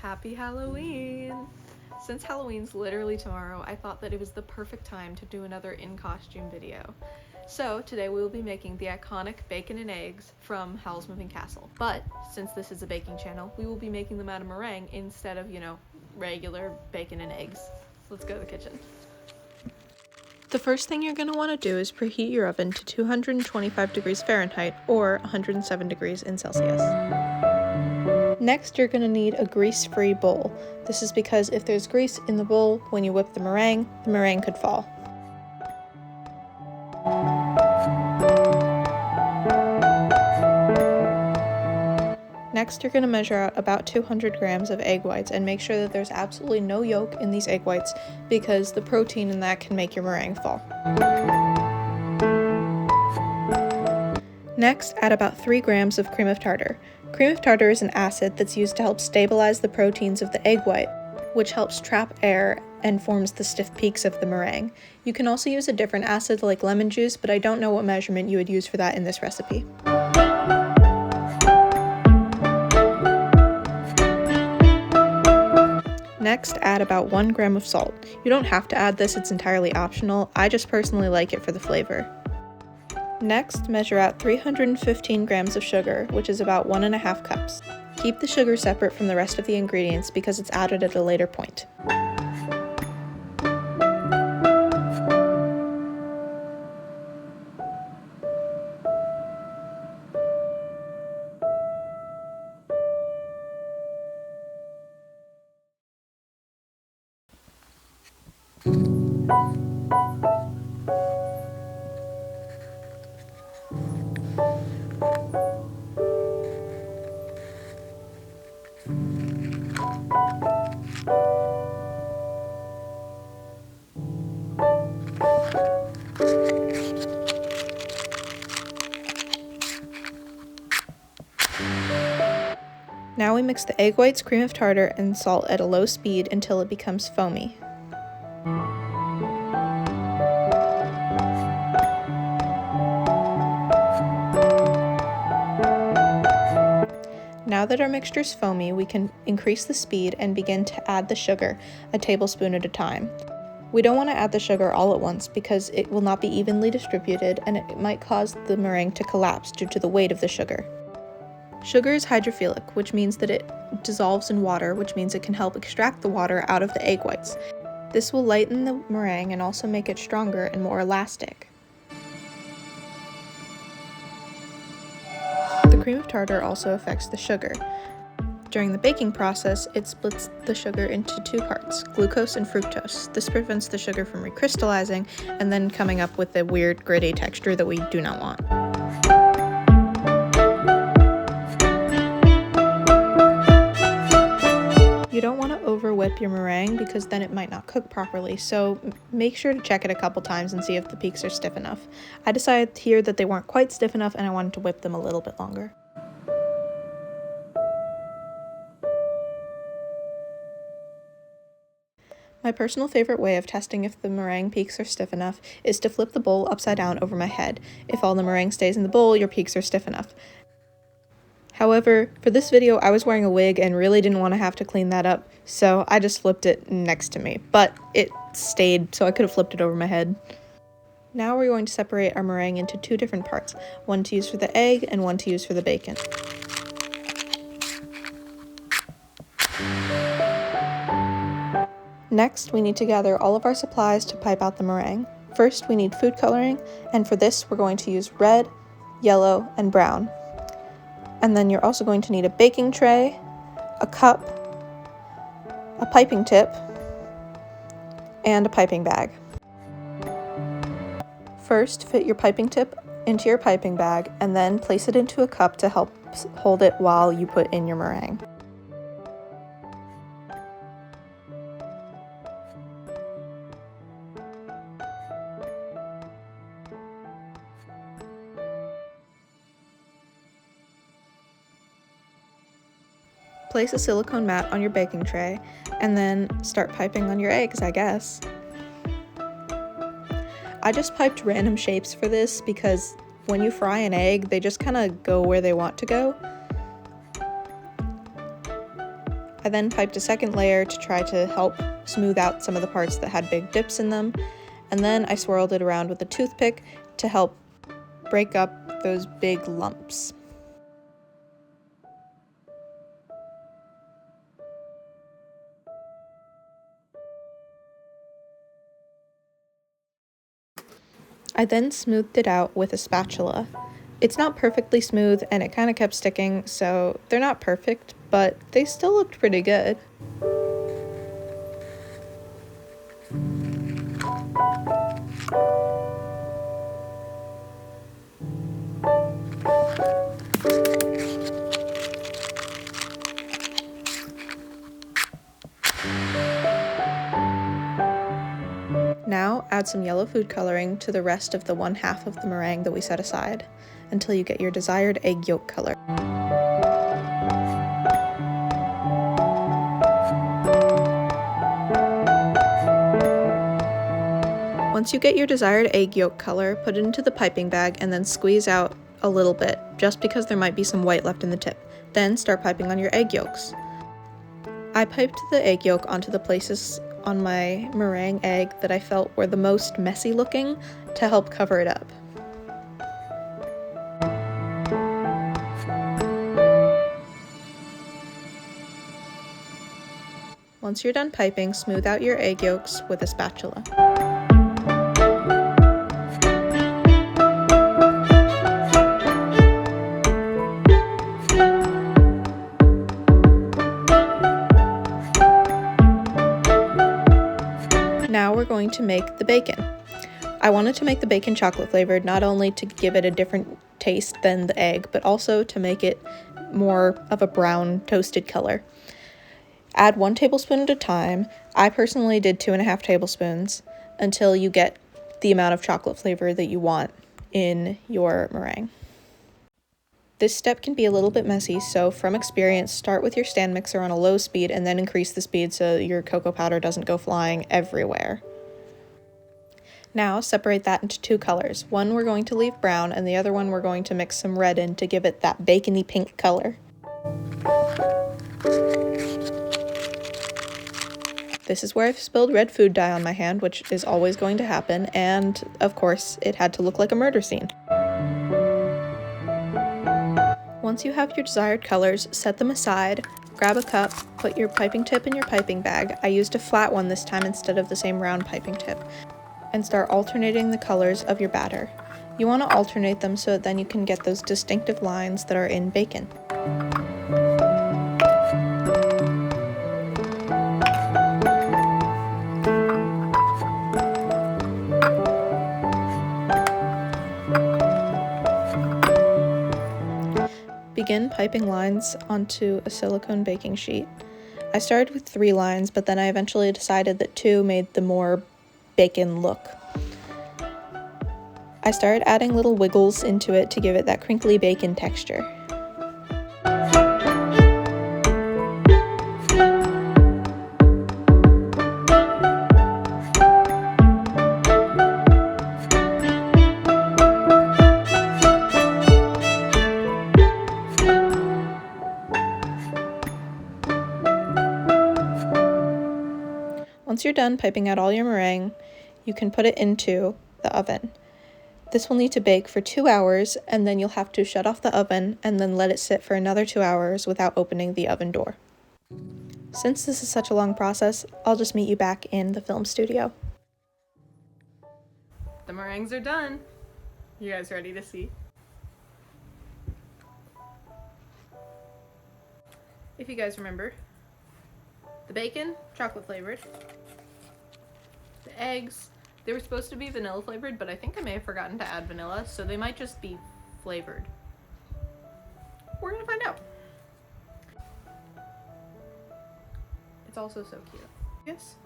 Happy Halloween! Since Halloween's literally tomorrow, I thought that it was the perfect time to do another in-costume video. So today we will be making the iconic bacon and eggs from Howls Moving Castle. But since this is a baking channel, we will be making them out of meringue instead of, regular bacon and eggs. Let's go to the kitchen. The first thing you're going to want to do is preheat your oven to 225 degrees Fahrenheit or 107 degrees in Celsius. Next, you're going to need a grease-free bowl. This is because if there's grease in the bowl when you whip the meringue could fall. Next, you're going to measure out about 200 grams of egg whites and make sure that there's absolutely no yolk in these egg whites because the protein in that can make your meringue fall. Next, add about 3 grams of cream of tartar. Cream of tartar is an acid that's used to help stabilize the proteins of the egg white, which helps trap air and forms the stiff peaks of the meringue. You can also use a different acid like lemon juice, but I don't know what measurement you would use for that in this recipe. Next, add about 1 gram of salt. You don't have to add this, it's entirely optional. I just personally like it for the flavor. Next, measure out 315 grams of sugar, which is about 1.5 cups. Keep the sugar separate from the rest of the ingredients because it's added at a later point. Now we mix the egg whites, cream of tartar, and salt at a low speed until it becomes foamy. Now that our mixture is foamy, we can increase the speed and begin to add the sugar, a tablespoon at a time. We don't want to add the sugar all at once because it will not be evenly distributed and it might cause the meringue to collapse due to the weight of the sugar. Sugar is hydrophilic, which means that it dissolves in water, which means it can help extract the water out of the egg whites. This will lighten the meringue and also make it stronger and more elastic. The cream of tartar also affects the sugar. During the baking process, it splits the sugar into 2 parts, glucose and fructose. This prevents the sugar from recrystallizing and then coming up with the weird gritty texture that we do not want. You don't want to over whip your meringue because then it might not cook properly, so make sure to check it a couple times and see if the peaks are stiff enough. I decided here that they weren't quite stiff enough and I wanted to whip them a little bit longer. My personal favorite way of testing if the meringue peaks are stiff enough is to flip the bowl upside down over my head. If all the meringue stays in the bowl, your peaks are stiff enough. However, for this video, I was wearing a wig and really didn't want to have to clean that up, so I just flipped it next to me, but it stayed, so I could have flipped it over my head. Now we're going to separate our meringue into 2 different parts, one to use for the egg and one to use for the bacon. Next, we need to gather all of our supplies to pipe out the meringue. First, we need food coloring, and for this, we're going to use red, yellow, and brown. And then you're also going to need a baking tray, a cup, a piping tip, and a piping bag. First, fit your piping tip into your piping bag, and then place it into a cup to help hold it while you put in your meringue. Place a silicone mat on your baking tray, and then start piping on your eggs, I guess. I just piped random shapes for this because when you fry an egg, they just kind of go where they want to go. I then piped a second layer to try to help smooth out some of the parts that had big dips in them, and then I swirled it around with a toothpick to help break up those big lumps. I then smoothed it out with a spatula. It's not perfectly smooth and it kind of kept sticking, so they're not perfect, but they still looked pretty good. Now add some yellow food coloring to the rest of the 1/2 of the meringue that we set aside until you get your desired egg yolk color. Once you get your desired egg yolk color, put it into the piping bag and then squeeze out a little bit, just because there might be some white left in the tip. Then start piping on your egg yolks. I piped the egg yolk onto the places on my meringue egg that I felt were the most messy looking to help cover it up. Once you're done piping, smooth out your egg yolks with a spatula. Now we're going to make the bacon. I wanted to make the bacon chocolate flavored, not only to give it a different taste than the egg, but also to make it more of a brown toasted color. Add 1 tablespoon at a time. I personally did 2.5 tablespoons until you get the amount of chocolate flavor that you want in your meringue. This step can be a little bit messy, so from experience, start with your stand mixer on a low speed and then increase the speed so your cocoa powder doesn't go flying everywhere. Now separate that into 2 colors. One we're going to leave brown and the other one we're going to mix some red in to give it that bacony pink color. This is where I've spilled red food dye on my hand, which is always going to happen, and of course it had to look like a murder scene. Once you have your desired colors, set them aside, grab a cup, put your piping tip in your piping bag. I used a flat one this time instead of the same round piping tip, and start alternating the colors of your batter. You want to alternate them so that then you can get those distinctive lines that are in bacon. Begin piping lines onto a silicone baking sheet. I started with 3 lines, but then I eventually decided that 2 made the more bacon look. I started adding little wiggles into it to give it that crinkly bacon texture. Once you're done piping out all your meringue, you can put it into the oven. This will need to bake for 2 hours, and then you'll have to shut off the oven and then let it sit for another 2 hours without opening the oven door. Since this is such a long process, I'll just meet you back in the film studio. The meringues are done. You guys ready to see? If you guys remember, the bacon, chocolate flavored. The eggs, they were supposed to be vanilla flavored, but I think I may have forgotten to add vanilla, so they might just be flavored. We're gonna find out. It's also so cute. Yes.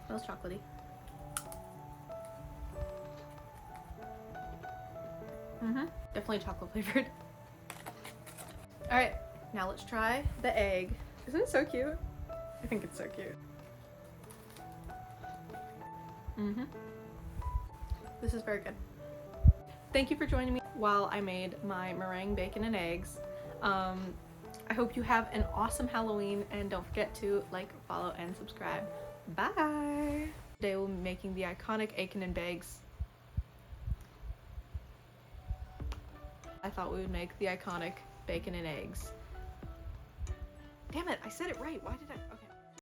Smells chocolatey. Definitely chocolate flavored. Alright, now let's try the egg. Isn't it so cute? I think it's so cute. This is very good. Thank you for joining me while I made my meringue, bacon, and eggs. I hope you have an awesome Halloween, and don't forget to like, follow, and subscribe. Bye! Today we'll be making the iconic Aiken and Bags. I thought we would make the iconic bacon and eggs. Damn it, I said it right. Why did I? Okay.